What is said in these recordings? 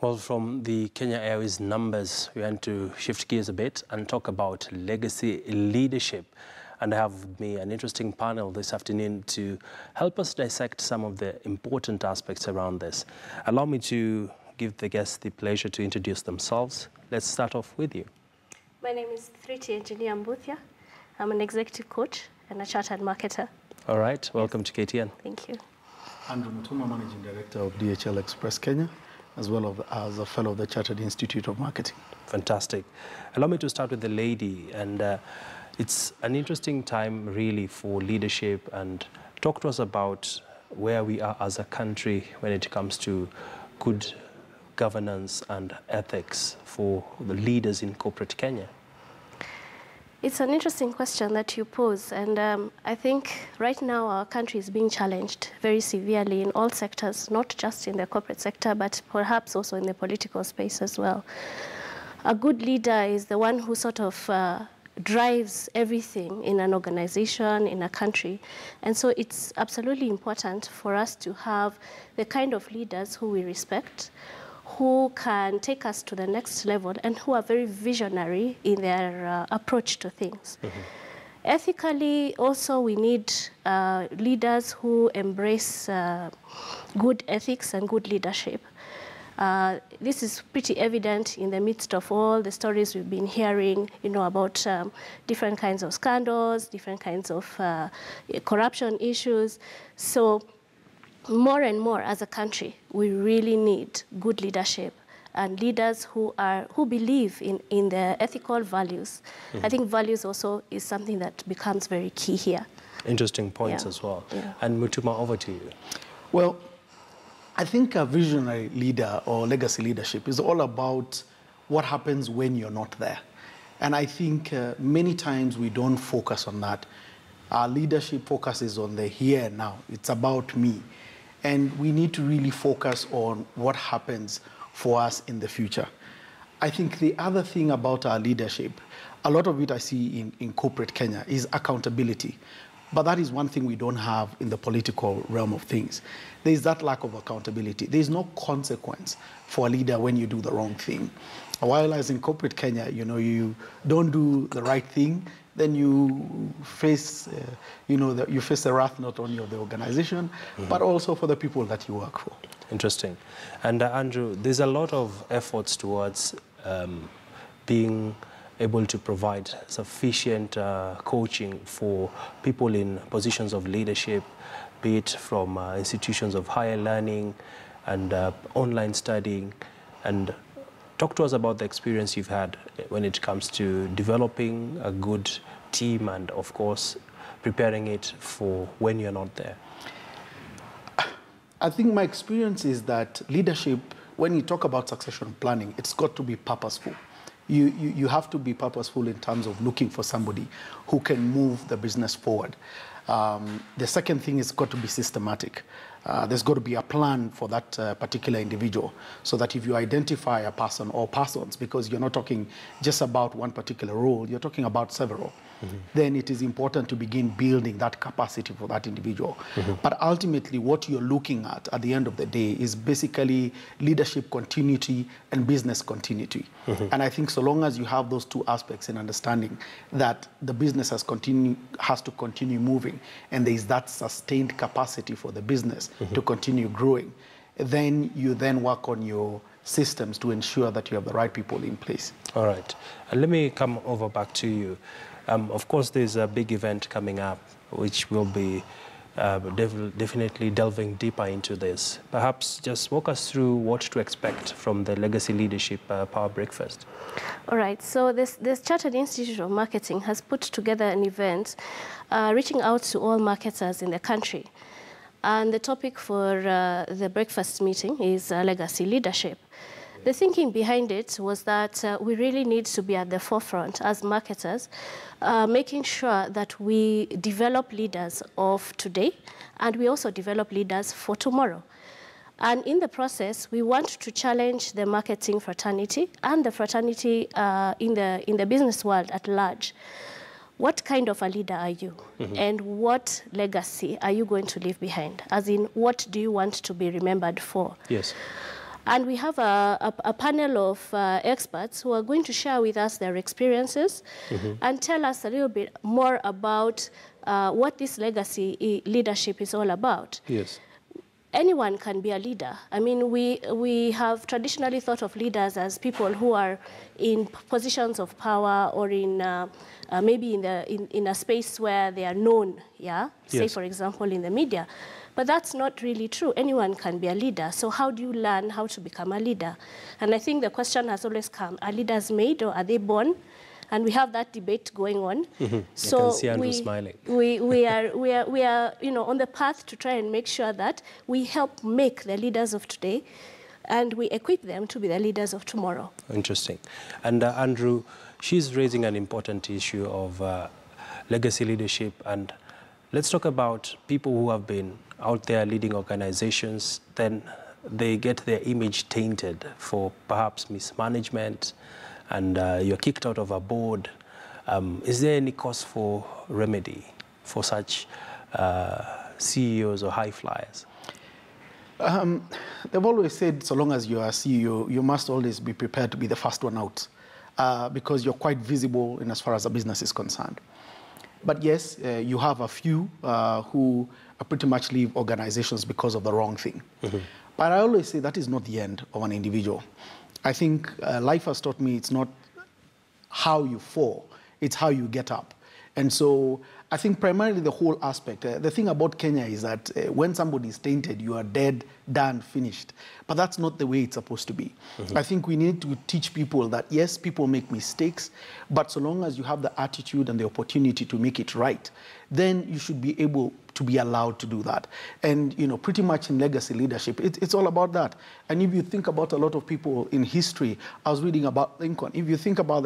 Well, from the Kenya Airways numbers, we want to shift gears a bit and talk about legacy leadership. And I have with me an interesting panel this afternoon to help us dissect some of the important aspects around this. Allow me to give the guests the pleasure to introduce themselves. Let's start off with you. My name is Thriti Engineer Mbuthia. I'm an executive coach and a chartered marketer. All right, welcome to KTN. Thank you. Andrew Mutuma, Managing Director of DHL Express Kenya, as well as a fellow of the Chartered Institute of Marketing. Fantastic. Allow me to start with the lady, and it's an interesting time really for leadership, and talk to us about where we are as a country when it comes to good governance and ethics for the leaders in corporate Kenya. It's an interesting question that you pose, and I think right now our country is being challenged very severely in all sectors, not just in the corporate sector, but perhaps also in the political space as well. A good leader is the one who sort of drives everything in an organization, in a country. And so it's absolutely important for us to have the kind of leaders who we respect, who can take us to the next level, and who are very visionary in their approach to things. Mm-hmm. Ethically, also, we need leaders who embrace good ethics and good leadership. This is pretty evident in the midst of all the stories we've been hearing, about different kinds of scandals, different kinds of corruption issues. So more and more as a country, we really need good leadership and leaders who believe in their ethical values. Mm-hmm. I think values also is something that becomes very key here. Interesting points as well. Yeah. And Mutuma, over to you. Well, I think a visionary leader or legacy leadership is all about what happens when you're not there. And I think many times we don't focus on that. Our leadership focuses on the here and now. It's about me. And we need to really focus on what happens for us in the future. I think the other thing about our leadership, a lot of it I see in corporate Kenya, is accountability. But that is one thing we don't have in the political realm of things. There is that lack of accountability. There is no consequence for a leader when you do the wrong thing. While as in corporate Kenya, you don't do the right thing, then you face, you face the wrath not only of the organization, mm-hmm. but also for the people that you work for. Interesting. And Andrew, there's a lot of efforts towards being able to provide sufficient coaching for people in positions of leadership, be it from institutions of higher learning and online studying. And talk to us about the experience you've had when it comes to developing a good team and, of course, preparing it for when you're not there. I think my experience is that leadership, when you talk about succession planning, it's got to be purposeful. You have to be purposeful in terms of looking for somebody who can move the business forward. The second thing is got to be systematic. There's got to be a plan for that particular individual, so that if you identify a person or persons, because you're not talking just about one particular role, you're talking about several, mm-hmm. then it is important to begin building that capacity for that individual. Mm-hmm. But ultimately, what you're looking at the end of the day is basically leadership continuity and business continuity. Mm-hmm. And I think so long as you have those two aspects in understanding that the business has to continue moving, and there is that sustained capacity for the business mm-hmm. to continue growing, then you work on your systems to ensure that you have the right people in place. All right. And let me come over back to you. Of course, there's a big event coming up, which will be definitely delving deeper into this. Perhaps just walk us through what to expect from the Legacy Leadership Power Breakfast. All right. So this Chartered Institute of Marketing has put together an event reaching out to all marketers in the country. And the topic for the breakfast meeting is legacy leadership. The thinking behind it was that we really need to be at the forefront as marketers, making sure that we develop leaders of today, and we also develop leaders for tomorrow. And in the process, we want to challenge the marketing fraternity and the fraternity in the business world at large. What kind of a leader are you? Mm-hmm. And what legacy are you going to leave behind? As in, what do you want to be remembered for? Yes. And we have a panel of experts who are going to share with us their experiences and tell us a little bit more about what this legacy leadership is all about. Yes. Anyone can be a leader. I mean, we have traditionally thought of leaders as people who are in positions of power or in maybe in a space where they are known, yeah? Say, Yes. for example, in the media. But that's not really true. Anyone can be a leader. So how do you learn how to become a leader? And I think the question has always come, are leaders made or are they born? And we have that debate going on. So I can see Andrew smiling. we are on the path to try and make sure that we help make the leaders of today and we equip them to be the leaders of tomorrow. Interesting. And Andrew, she's raising an important issue of legacy leadership. And let's talk about people who have been out there leading organizations, then they get their image tainted for perhaps mismanagement, and you're kicked out of a board. Is there any cause for remedy for such CEOs or high flyers? They've always said, so long as you are a CEO, you must always be prepared to be the first one out because you're quite visible in as far as a business is concerned. But yes, you have a few who pretty much leave organizations because of the wrong thing. But I always say that is not the end of an individual. I think life has taught me it's not how you fall, it's how you get up. And so I think primarily the whole aspect, the thing about Kenya is that when somebody is tainted, you are dead, done, finished. But that's not the way it's supposed to be. I think we need to teach people that, yes, people make mistakes, but so long as you have the attitude and the opportunity to make it right, then you should be able to be allowed to do that. And, pretty much in legacy leadership, it's all about that. And if you think about a lot of people in history, I was reading about Lincoln. If you think about,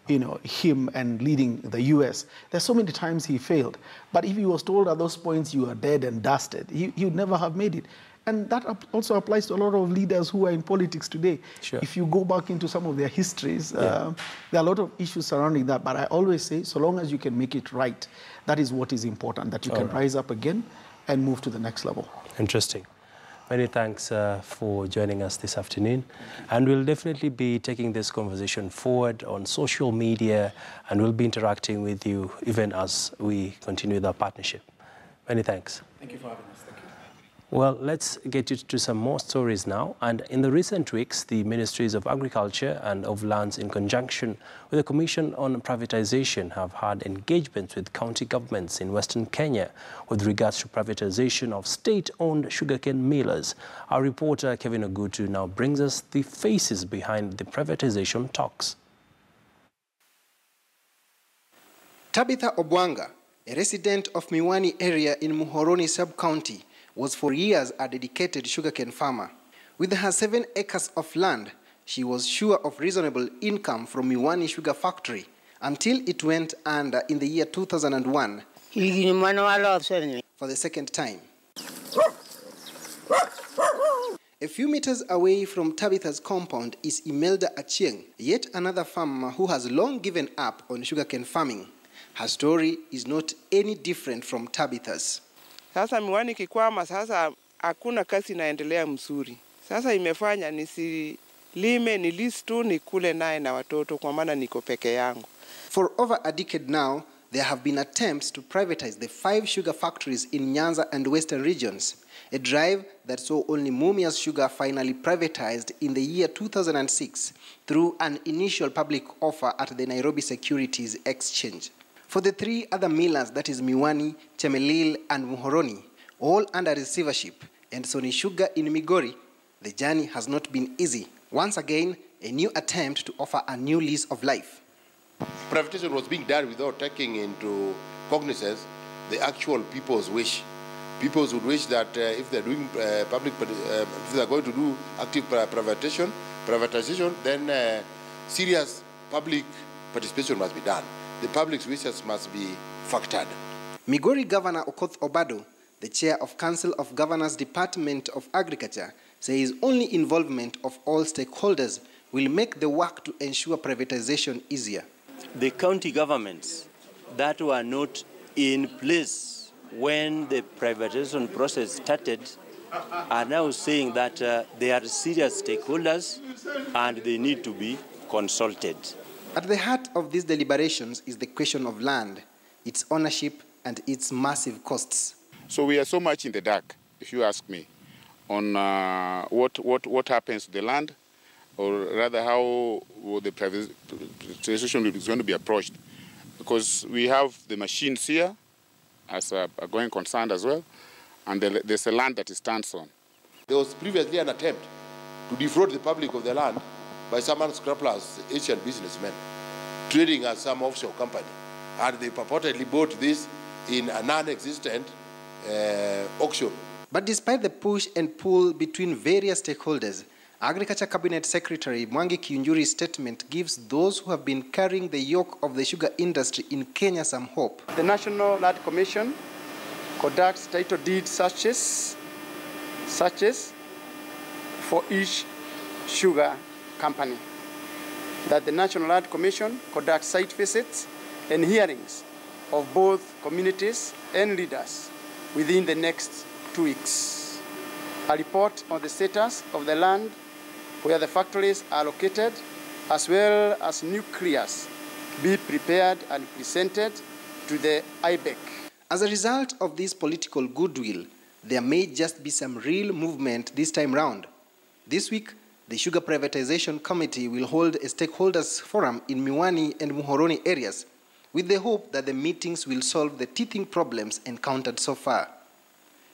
him and leading the U.S., there's so many times he failed. But if he was told at those points you are dead and dusted, he would never have made it. And that also applies to a lot of leaders who are in politics today. Sure. If you go back into some of their histories, there are a lot of issues surrounding that. But I always say, so long as you can make it right, that is what is important, that you can rise up again and move to the next level. Interesting. Many thanks for joining us this afternoon. And we'll definitely be taking this conversation forward on social media, and we'll be interacting with you even as we continue the partnership. Many thanks. Thank you for having us. Thank you. Well, let's get to some more stories now. And in the recent weeks, the Ministries of Agriculture and of Lands, in conjunction with the Commission on Privatization, have had engagements with county governments in Western Kenya with regards to privatization of state-owned sugarcane millers. Our reporter, Kevin Ogutu, now brings us the faces behind the privatization talks. Tabitha Obwanga, a resident of Miwani area in Muhoroni sub-county, was for years a dedicated sugarcane farmer. With her 7 acres of land, she was sure of reasonable income from Miwani Sugar Factory until it went under in the year 2001 for the second time. A few meters away from Tabitha's compound is Imelda Achieng, yet another farmer who has long given up on sugarcane farming. Her story is not any different from Tabitha's. Sasa Miwani kikwama, sasa hakuna kazi inaendelea mzuri. Sasa imefanya nisilime, nilease tu nikule naye na watoto kwa maana niko peke yangu. For over a decade now, there have been attempts to privatize the 5 sugar factories in Nyanza and Western regions, a drive that saw only Mumias Sugar finally privatized in the year 2006 through an initial public offer at the Nairobi Securities Exchange. For the 3 other millers, that is Miwani, Chemelil, and Muhoroni, all under receivership, and Sony Sugar in Migori, the journey has not been easy. Once again, a new attempt to offer a new lease of life. Privatization was being done without taking into cognizance the actual people's wish. People would wish that if they're doing if they're going to do active privatization, then serious public participation must be done. The public's wishes must be factored. Migori Governor Okoth Obado, the chair of Council of Governors Department of Agriculture, says only involvement of all stakeholders will make the work to ensure privatization easier. The county governments that were not in place when the privatization process started are now saying that they are serious stakeholders and they need to be consulted. At the heart of these deliberations is the question of land, its ownership, and its massive costs. So we are so much in the dark, if you ask me, on what happens to the land, or rather how the privatization is going to be approached. Because we have the machines here as a going concern as well, and there's a land that it stands on. There was previously an attempt to defraud the public of the land by some unscrupulous Asian businessmen trading as some offshore company. And they purportedly bought this in a non-existent auction. But despite the push and pull between various stakeholders, Agriculture Cabinet Secretary Mwangi Kiunjuri's statement gives those who have been carrying the yoke of the sugar industry in Kenya some hope. The National Land Commission conducts title deed searches for each sugar company. That the National Land Commission conducts site visits and hearings of both communities and leaders within the next 2 weeks. A report on the status of the land where the factories are located, as well as nucleus, be prepared and presented to the IBEC. As a result of this political goodwill, there may just be some real movement this time round. This week, the Sugar Privatization Committee will hold a stakeholders forum in Miwani and Muhoroni areas, with the hope that the meetings will solve the teething problems encountered so far.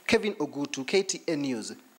Kevin Ogutu, KTN News,